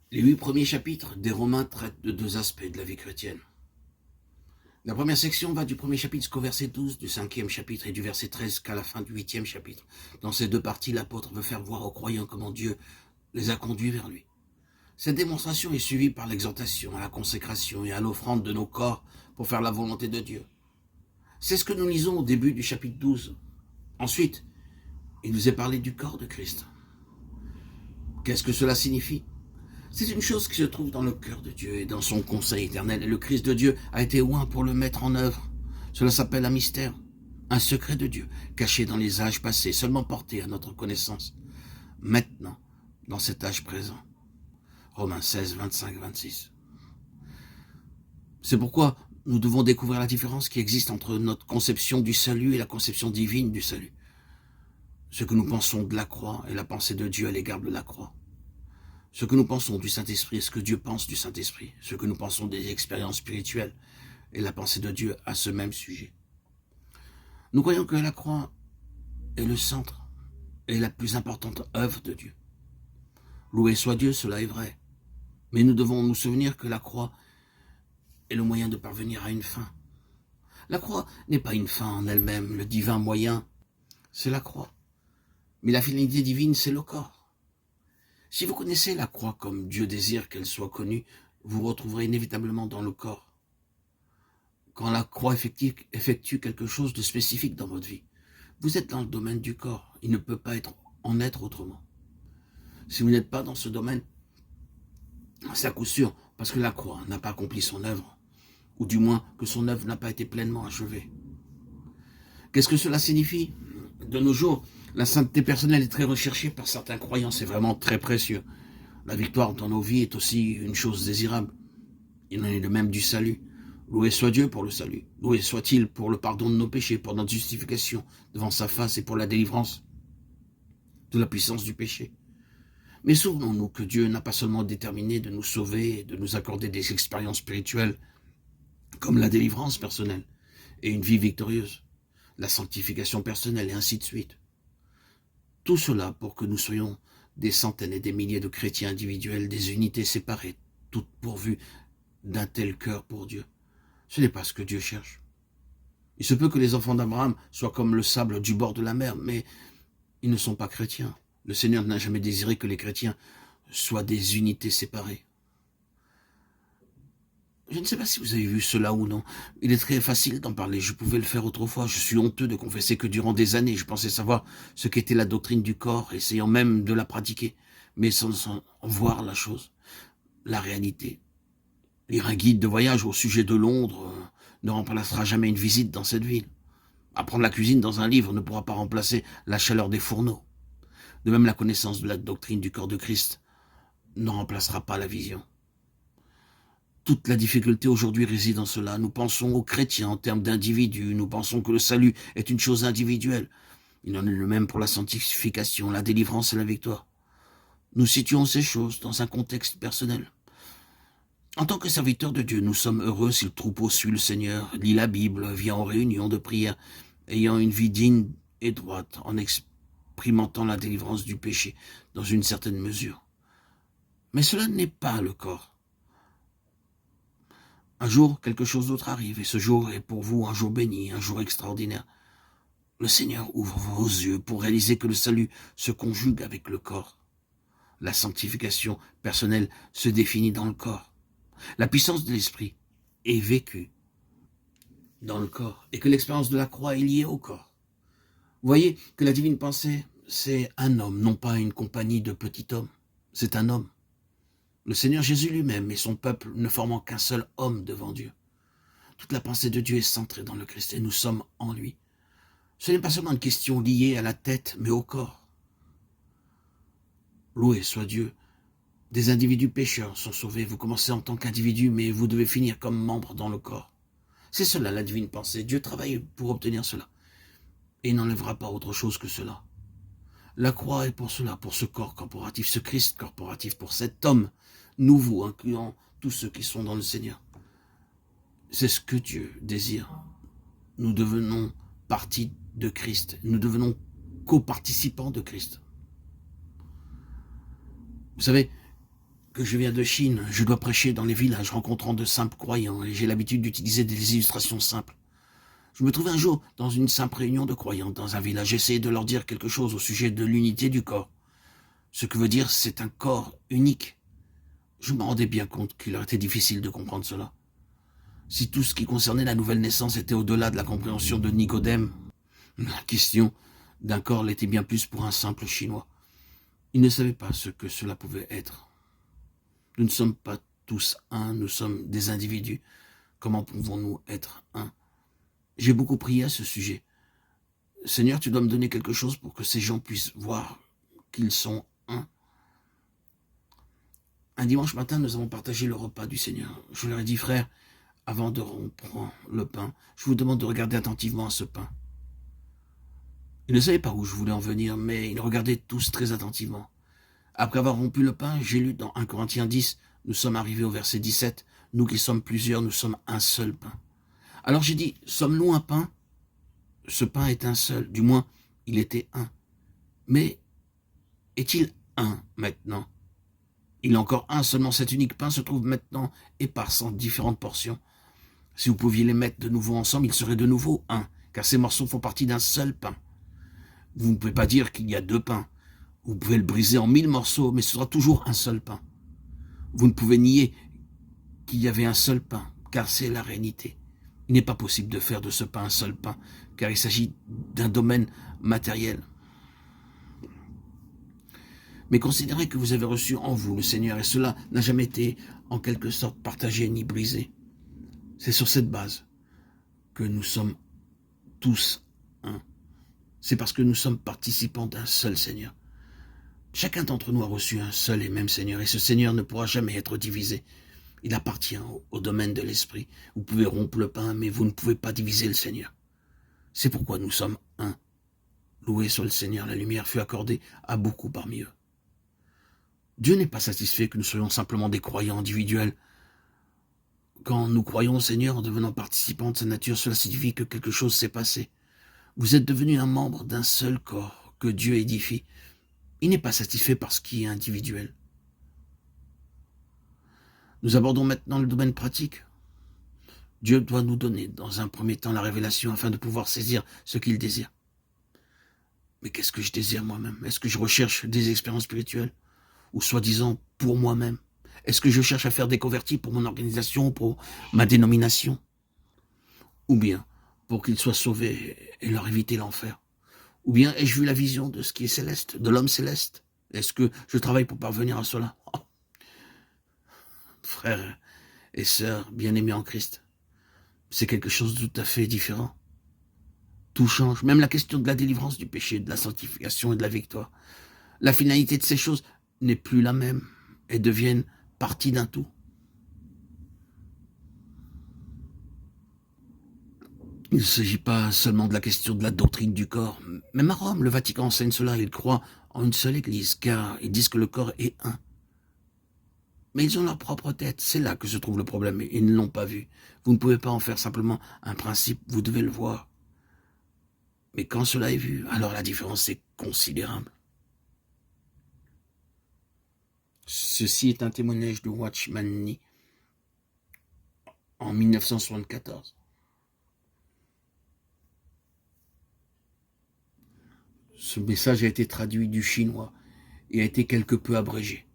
Les 8 premiers chapitres des Romains traitent de 2 aspects de la vie chrétienne. La première section va du premier chapitre jusqu'au verset 12 du 5e chapitre et du verset 13 jusqu'à la fin du 8e chapitre. Dans ces 2 parties, l'apôtre veut faire voir aux croyants comment Dieu les a conduits vers lui. Cette démonstration est suivie par l'exhortation à la consécration et à l'offrande de nos corps pour faire la volonté de Dieu. C'est ce que nous lisons au début du chapitre 12. Ensuite, il nous est parlé du corps de Christ. Qu'est-ce que cela signifie ? C'est une chose qui se trouve dans le cœur de Dieu et dans son conseil éternel. Et le Christ de Dieu a été oint pour le mettre en œuvre. Cela s'appelle un mystère, un secret de Dieu, caché dans les âges passés, seulement porté à notre connaissance. Maintenant, dans cet âge présent. Romains 16, 25, 26. C'est pourquoi nous devons découvrir la différence qui existe entre notre conception du salut et la conception divine du salut. Ce que nous pensons de la croix et la pensée de Dieu à l'égard de la croix. Ce que nous pensons du Saint-Esprit et ce que Dieu pense du Saint-Esprit. Ce que nous pensons des expériences spirituelles et la pensée de Dieu à ce même sujet. Nous croyons que la croix est le centre et la plus importante œuvre de Dieu. Loué soit Dieu, cela est vrai. Mais nous devons nous souvenir que la croix est le moyen de parvenir à une fin. La croix n'est pas une fin en elle-même, le divin moyen, c'est la croix. Mais la finalité divine, c'est le corps. Si vous connaissez la croix comme Dieu désire qu'elle soit connue, vous retrouverez inévitablement dans le corps. Quand la croix effectue quelque chose de spécifique dans votre vie, vous êtes dans le domaine du corps. Il ne peut pas en être autrement. Si vous n'êtes pas dans ce domaine, c'est à coup sûr parce que la croix n'a pas accompli son œuvre, ou du moins que son œuvre n'a pas été pleinement achevée. Qu'est-ce que cela signifie ? De nos jours, la sainteté personnelle est très recherchée par certains croyants, c'est vraiment très précieux. La victoire dans nos vies est aussi une chose désirable. Il en est de même du salut. Loué soit Dieu pour le salut. Loué soit-il pour le pardon de nos péchés, pour notre justification devant sa face et pour la délivrance de la puissance du péché. Mais souvenons-nous que Dieu n'a pas seulement déterminé de nous sauver et de nous accorder des expériences spirituelles comme la délivrance personnelle et une vie victorieuse, la sanctification personnelle et ainsi de suite. Tout cela pour que nous soyons des centaines et des milliers de chrétiens individuels, des unités séparées, toutes pourvues d'un tel cœur pour Dieu. Ce n'est pas ce que Dieu cherche. Il se peut que les enfants d'Abraham soient comme le sable du bord de la mer, mais ils ne sont pas chrétiens. Le Seigneur n'a jamais désiré que les chrétiens soient des unités séparées. Je ne sais pas si vous avez vu cela ou non. Il est très facile d'en parler. Je pouvais le faire autrefois. Je suis honteux de confesser que durant des années, je pensais savoir ce qu'était la doctrine du corps, essayant même de la pratiquer, mais sans voir la chose, la réalité. Lire un guide de voyage au sujet de Londres ne remplacera jamais une visite dans cette ville. Apprendre la cuisine dans un livre ne pourra pas remplacer la chaleur des fourneaux. De même, la connaissance de la doctrine du corps de Christ ne remplacera pas la vision. Toute la difficulté aujourd'hui réside en cela. Nous pensons aux chrétiens en termes d'individus. Nous pensons que le salut est une chose individuelle. Il en est le même pour la sanctification, la délivrance et la victoire. Nous situons ces choses dans un contexte personnel. En tant que serviteurs de Dieu, nous sommes heureux si le troupeau suit le Seigneur, lit la Bible, vient en réunion de prière, ayant une vie digne et droite, en expérimentant la délivrance du péché dans une certaine mesure. Mais cela n'est pas le corps. Un jour, quelque chose d'autre arrive, et ce jour est pour vous un jour béni, un jour extraordinaire. Le Seigneur ouvre vos yeux pour réaliser que le salut se conjugue avec le corps. La sanctification personnelle se définit dans le corps. La puissance de l'esprit est vécue dans le corps, et que l'expérience de la croix est liée au corps. Vous voyez que la divine pensée, c'est un homme, non pas une compagnie de petits hommes. C'est un homme. Le Seigneur Jésus lui-même et son peuple ne formant qu'un seul homme devant Dieu. Toute la pensée de Dieu est centrée dans le Christ et nous sommes en lui. Ce n'est pas seulement une question liée à la tête, mais au corps. Loué soit Dieu. Des individus pécheurs sont sauvés. Vous commencez en tant qu'individu, mais vous devez finir comme membre dans le corps. C'est cela la divine pensée. Dieu travaille pour obtenir cela. Et il n'enlèvera pas autre chose que cela. La croix est pour cela, pour ce corps corporatif, ce Christ corporatif, pour cet homme nouveau, incluant tous ceux qui sont dans le Seigneur. C'est ce que Dieu désire. Nous devenons partie de Christ. Nous devenons coparticipants de Christ. Vous savez que je viens de Chine, je dois prêcher dans les villages rencontrant de simples croyants et j'ai l'habitude d'utiliser des illustrations simples. Je me trouvais un jour dans une simple réunion de croyants dans un village. J'essayais de leur dire quelque chose au sujet de l'unité du corps. Ce que veut dire c'est un corps unique. Je me rendais bien compte qu'il leur était difficile de comprendre cela. Si tout ce qui concernait la nouvelle naissance était au-delà de la compréhension de Nicodème, la question d'un corps l'était bien plus pour un simple Chinois. Il ne savait pas ce que cela pouvait être. Nous ne sommes pas tous un, nous sommes des individus. Comment pouvons-nous être un? J'ai beaucoup prié à ce sujet. Seigneur, tu dois me donner quelque chose pour que ces gens puissent voir qu'ils sont un. Un dimanche matin, nous avons partagé le repas du Seigneur. Je leur ai dit, frère, avant de rompre le pain, je vous demande de regarder attentivement à ce pain. Ils ne savaient pas où je voulais en venir, mais ils regardaient tous très attentivement. Après avoir rompu le pain, j'ai lu dans 1 Corinthiens 10, nous sommes arrivés au verset 17, nous qui sommes plusieurs, nous sommes un seul pain. Alors j'ai dit, sommes-nous un pain? Ce pain est un seul, du moins, il était un. Mais est-il un maintenant? Il est encore un, seulement cet unique pain se trouve maintenant éparse en différentes portions. Si vous pouviez les mettre de nouveau ensemble, ils seraient de nouveau un, car ces morceaux font partie d'un seul pain. Vous ne pouvez pas dire qu'il y a deux pains. Vous pouvez le briser en 1000 morceaux, mais ce sera toujours un seul pain. Vous ne pouvez nier qu'il y avait un seul pain, car c'est la réalité. Il n'est pas possible de faire de ce pain un seul pain, car il s'agit d'un domaine matériel. Mais considérez que vous avez reçu en vous le Seigneur, et cela n'a jamais été en quelque sorte partagé ni brisé. C'est sur cette base que nous sommes tous un. C'est parce que nous sommes participants d'un seul Seigneur. Chacun d'entre nous a reçu un seul et même Seigneur, et ce Seigneur ne pourra jamais être divisé. Il appartient au domaine de l'esprit. Vous pouvez rompre le pain, mais vous ne pouvez pas diviser le Seigneur. C'est pourquoi nous sommes un. Loué soit le Seigneur, la lumière fut accordée à beaucoup parmi eux. Dieu n'est pas satisfait que nous soyons simplement des croyants individuels. Quand nous croyons au Seigneur en devenant participants de sa nature, cela signifie que quelque chose s'est passé. Vous êtes devenu un membre d'un seul corps que Dieu édifie. Il n'est pas satisfait par ce qui est individuel. Nous abordons maintenant le domaine pratique. Dieu doit nous donner dans un premier temps la révélation afin de pouvoir saisir ce qu'il désire. Mais qu'est-ce que je désire moi-même? Est-ce que je recherche des expériences spirituelles? Ou soi-disant pour moi-même? Est-ce que je cherche à faire des convertis pour mon organisation, pour ma dénomination? Ou bien pour qu'ils soient sauvés et leur éviter l'enfer? Ou bien ai-je vu la vision de ce qui est céleste, de l'homme céleste? Est-ce que je travaille pour parvenir à cela? Oh. Frères et sœurs bien-aimés en Christ, c'est quelque chose de tout à fait différent. Tout change, même la question de la délivrance du péché, de la sanctification et de la victoire. La finalité de ces choses n'est plus la même et deviennent partie d'un tout. Il ne s'agit pas seulement de la question de la doctrine du corps. Même à Rome, le Vatican enseigne cela. Ils croient en une seule église, car ils disent que le corps est un. Mais ils ont leur propre tête. C'est là que se trouve le problème. Ils ne l'ont pas vu. Vous ne pouvez pas en faire simplement un principe. Vous devez le voir. Mais quand cela est vu, alors la différence est considérable. Ceci est un témoignage de Watchman Nee en 1974. Ce message a été traduit du chinois et a été quelque peu abrégé.